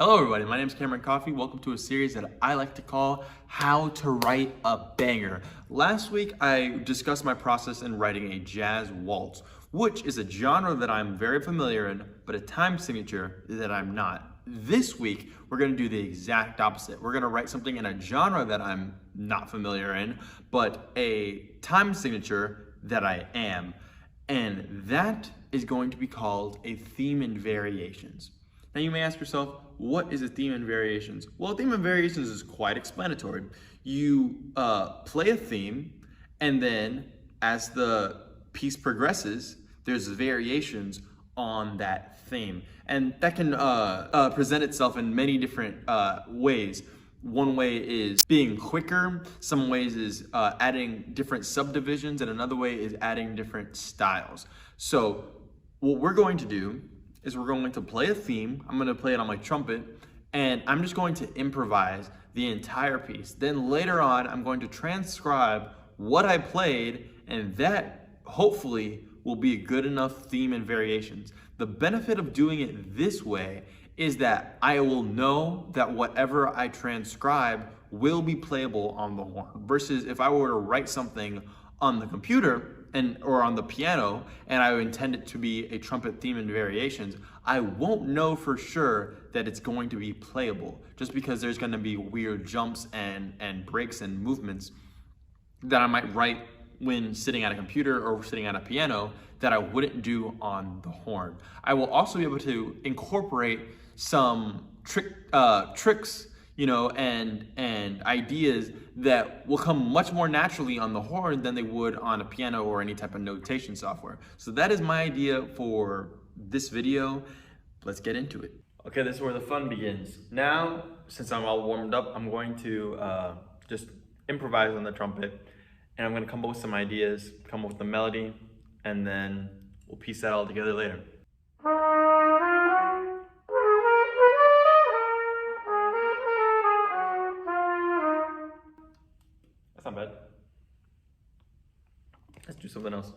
Hello everybody, my name is Cameron Coffey. Welcome to a series that I like to call How to Write a Banger. Last week I discussed my process in writing a jazz waltz, which is a genre that I'm very familiar in, but a time signature that I'm not. This week we're going to do the exact opposite. We're going to write something in a genre that I'm not familiar in, but a time signature that I am. And that is going to be called a theme and variations. Now you may ask yourself, what is a theme and variations? Well, a theme and variations is quite explanatory. You play a theme, and then as the piece progresses, there's variations on that theme. And that can present itself in many different ways. One way is being quicker, some ways is adding different subdivisions, and another way is adding different styles. So what we're going to do is we're going to play a theme. I'm going to play it on my trumpet, and I'm just going to improvise the entire piece. Then later on, I'm going to transcribe what I played, and that hopefully will be a good enough theme and variations. The benefit of doing it this way is that I will know that whatever I transcribe will be playable on the horn, versus if I were to write something on the computer or on the piano, and I intend it to be a trumpet theme and variations, I won't know for sure that it's going to be playable, just because there's going to be weird jumps and breaks and movements that I might write when sitting at a computer or sitting at a piano that I wouldn't do on the horn. I will also be able to incorporate some tricks, and ideas that will come much more naturally on the horn than they would on a piano or any type of notation software. So that is my idea for this video. Let's get into it. Okay, this is where the fun begins. Now, since I'm all warmed up, I'm going to just improvise on the trumpet, and I'm going to come up with some ideas, come up with the melody, and then we'll piece that all together later. That's not bad. Let's do something else.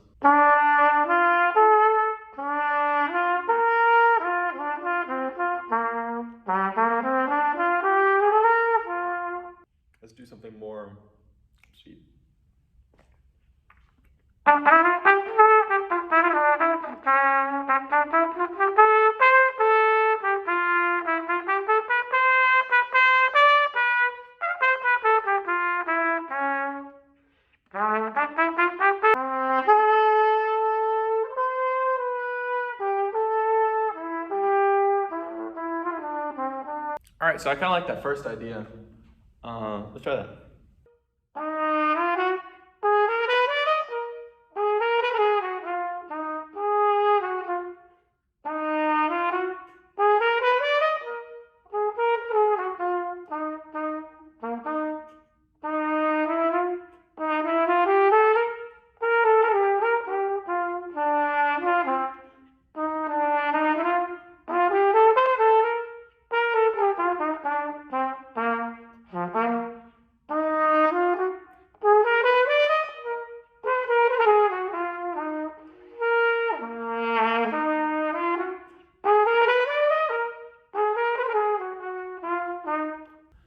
Let's do something more sweet. All right, so I kind of like that first idea. Let's try that.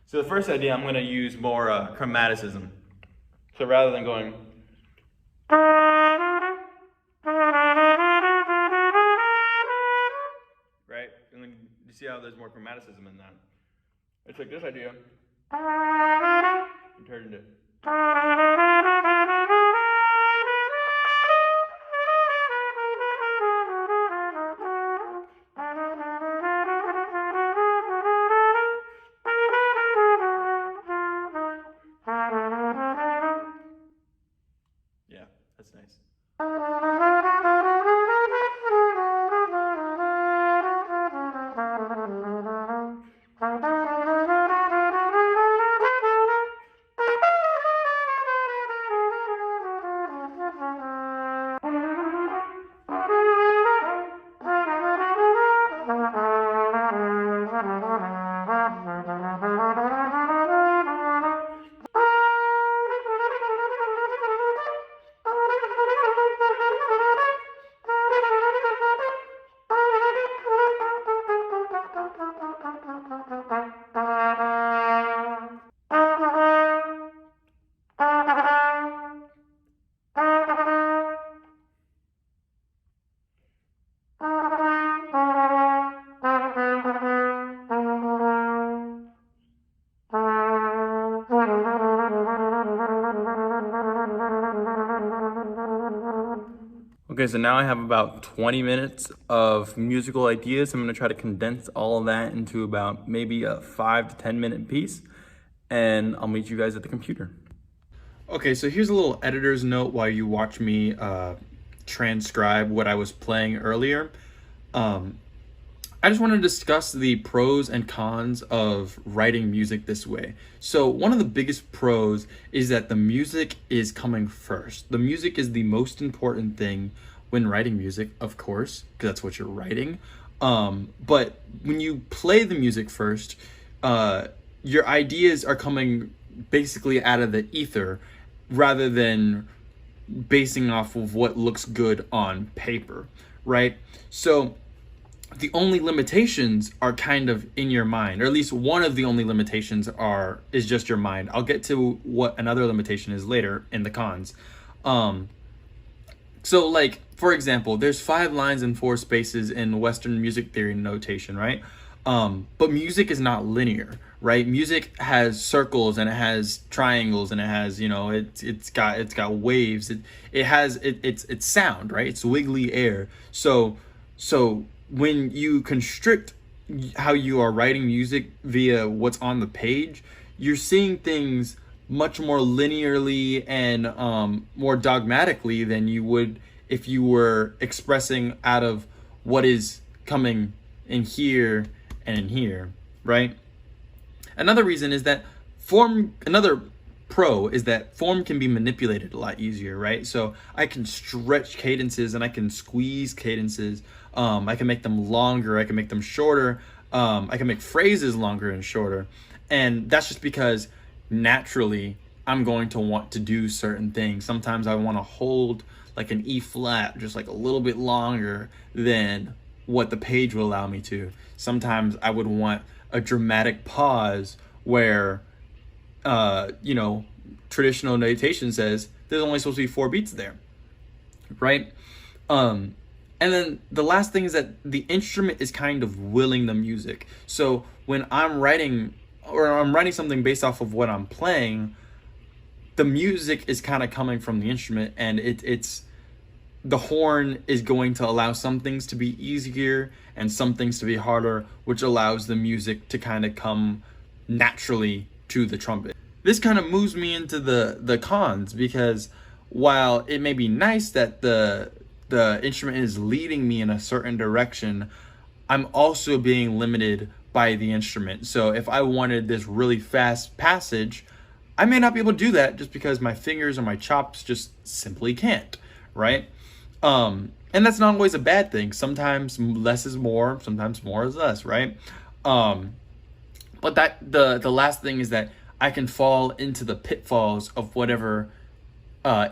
So the first idea, I'm going to use more chromaticism. So rather than going, right? And then you see how there's more chromaticism in that. I took this idea and turned it. Yeah, that's nice. Okay, so now I have about 20 minutes of musical ideas. I'm gonna try to condense all of that into about maybe a 5 to 10 minute piece, and I'll meet you guys at the computer. Okay, so here's a little editor's note while you watch me transcribe what I was playing earlier. Um, I just want to discuss the pros and cons of writing music this way. So, one of the biggest pros is that the music is coming first. The music is the most important thing when writing music, of course, because that's what you're writing. But when you play the music first, your ideas are coming basically out of the ether rather than basing off of what looks good on paper, right? So, the only limitations are kind of in your mind, or at least one of the only limitations is just your mind. I'll get to what another limitation is later in the cons. So like, for example, there's 5 lines and 4 spaces in Western music theory notation, right? But music is not linear, right? Music has circles and it has triangles and it has, it's got waves. It's sound, right? It's wiggly air. So when you constrict how you are writing music via what's on the page, you're seeing things much more linearly and more dogmatically than you would if you were expressing out of what is coming in here and in here, right? Another reason is that another pro is that form can be manipulated a lot easier, right? So I can stretch cadences and I can squeeze cadences. I can make them longer, I can make them shorter, I can make phrases longer and shorter. And that's just because naturally I'm going to want to do certain things. Sometimes I want to hold like an E flat just like a little bit longer than what the page will allow me to. Sometimes I would want a dramatic pause where traditional notation says there's only supposed to be 4 beats there, right? And then the last thing is that the instrument is kind of willing the music. So when I'm writing something based off of what I'm playing, the music is kind of coming from the instrument, and it's the horn is going to allow some things to be easier and some things to be harder, which allows the music to kind of come naturally to the trumpet. This kind of moves me into the cons, because while it may be nice that the instrument is leading me in a certain direction, I'm also being limited by the instrument. So if I wanted this really fast passage, I may not be able to do that just because my fingers or my chops just simply can't, right? And that's not always a bad thing. Sometimes less is more, sometimes more is less, right? But that the last thing is that I can fall into the pitfalls of whatever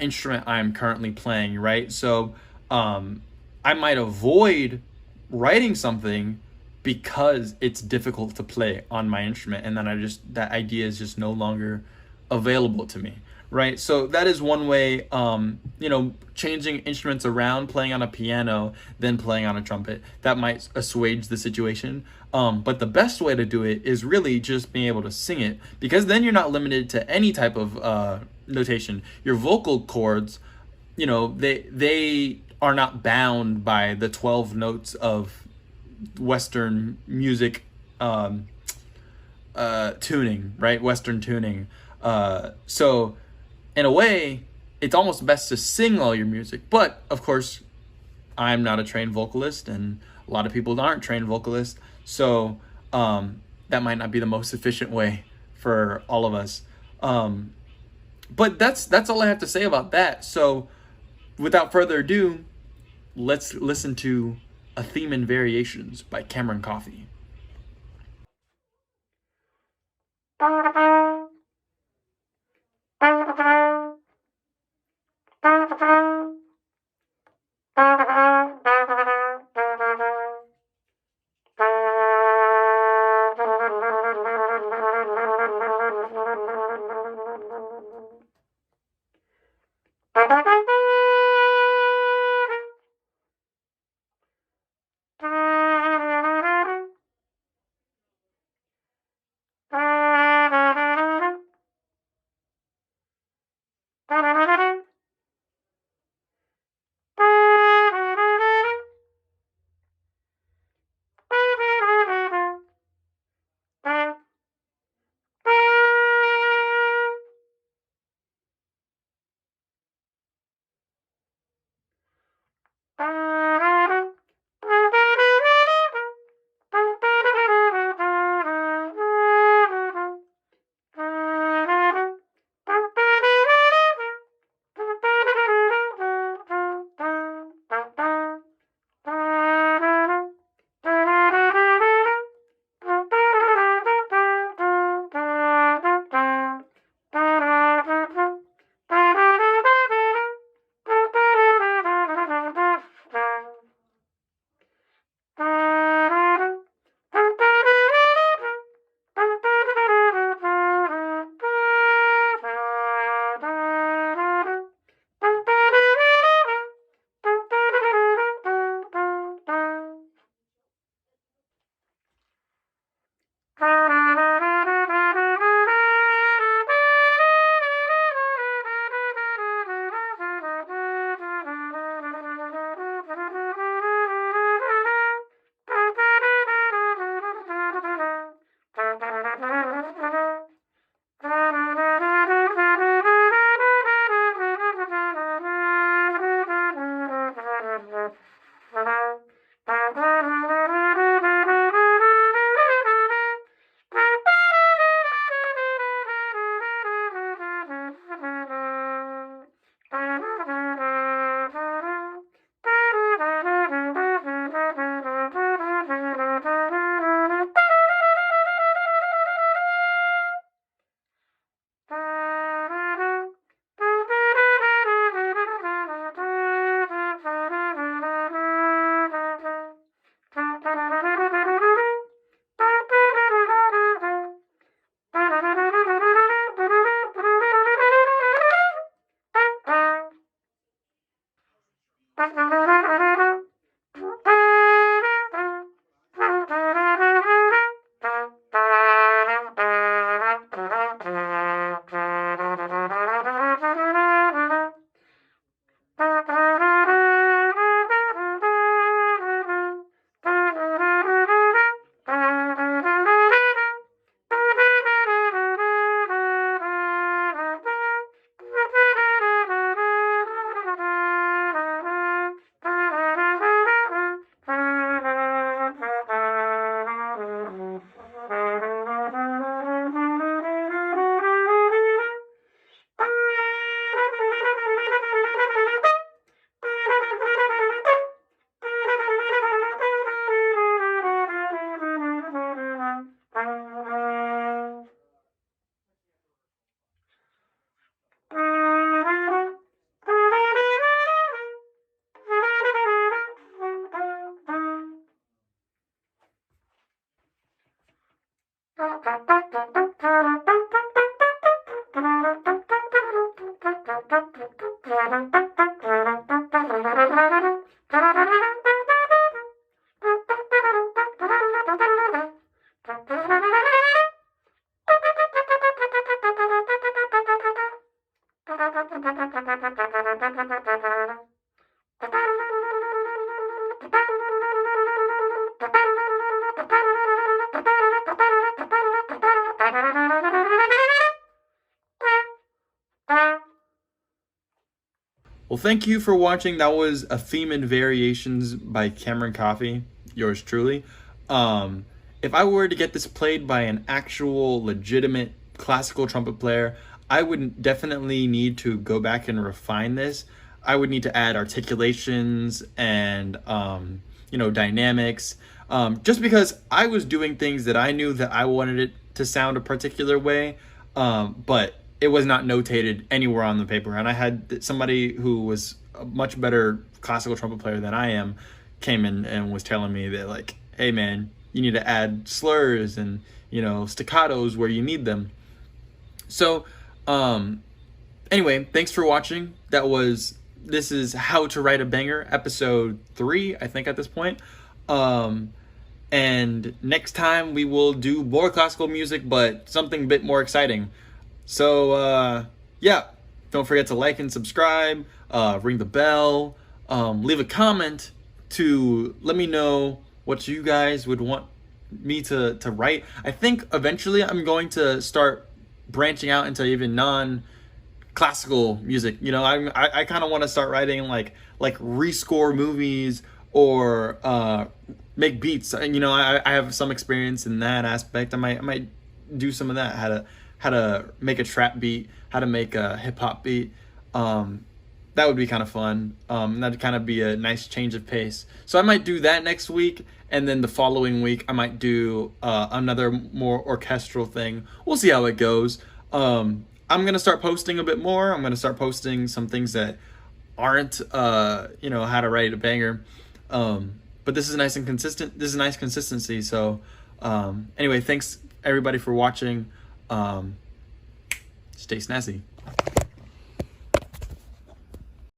instrument I'm currently playing, right? So I might avoid writing something because it's difficult to play on my instrument, and then that idea is just no longer available to me, right? So that is one way, changing instruments around, playing on a piano, then playing on a trumpet, that might assuage the situation. But the best way to do it is really just being able to sing it, because then you're not limited to any type of notation. Your vocal cords, they are not bound by the 12 notes of Western music tuning, right? Western tuning. So in a way, it's almost best to sing all your music. But of course, I'm not a trained vocalist, and a lot of people aren't trained vocalists. So that might not be the most efficient way for all of us. But that's all I have to say about that. So without further ado, let's listen to A Theme in Variations by Cameron Coffey. Well, thank you for watching. That was A Theme and Variations by Cameron Coffey, yours truly. If I were to get this played by an actual legitimate classical trumpet player, I would definitely need to go back and refine this. I would need to add articulations and dynamics, just because I was doing things that I knew that I wanted it to sound a particular way, but it was not notated anywhere on the paper. And I had somebody who was a much better classical trumpet player than I am came in and was telling me that, like, hey man, you need to add slurs and staccatos where you need them. So anyway, thanks for watching. This is How to Write a Banger, episode 3, I think, at this point. And next time we will do more classical music, but something a bit more exciting. So yeah, don't forget to like and subscribe, ring the bell, leave a comment to let me know what you guys would want me to write. I think eventually I'm going to start branching out into even non-classical music. I kind of want to start writing like rescore movies or make beats. And I have some experience in that aspect. I might do some of that. How to make a trap beat, how to make a hip hop beat. That would be kind of fun. That'd kind of be a nice change of pace. So I might do that next week, and then the following week I might do another more orchestral thing. We'll see how it goes. I'm gonna start posting a bit more. I'm gonna start posting some things that aren't how to write a banger. But this is nice and consistent. This is nice consistency. So anyway, thanks everybody for watching. Stay snazzy.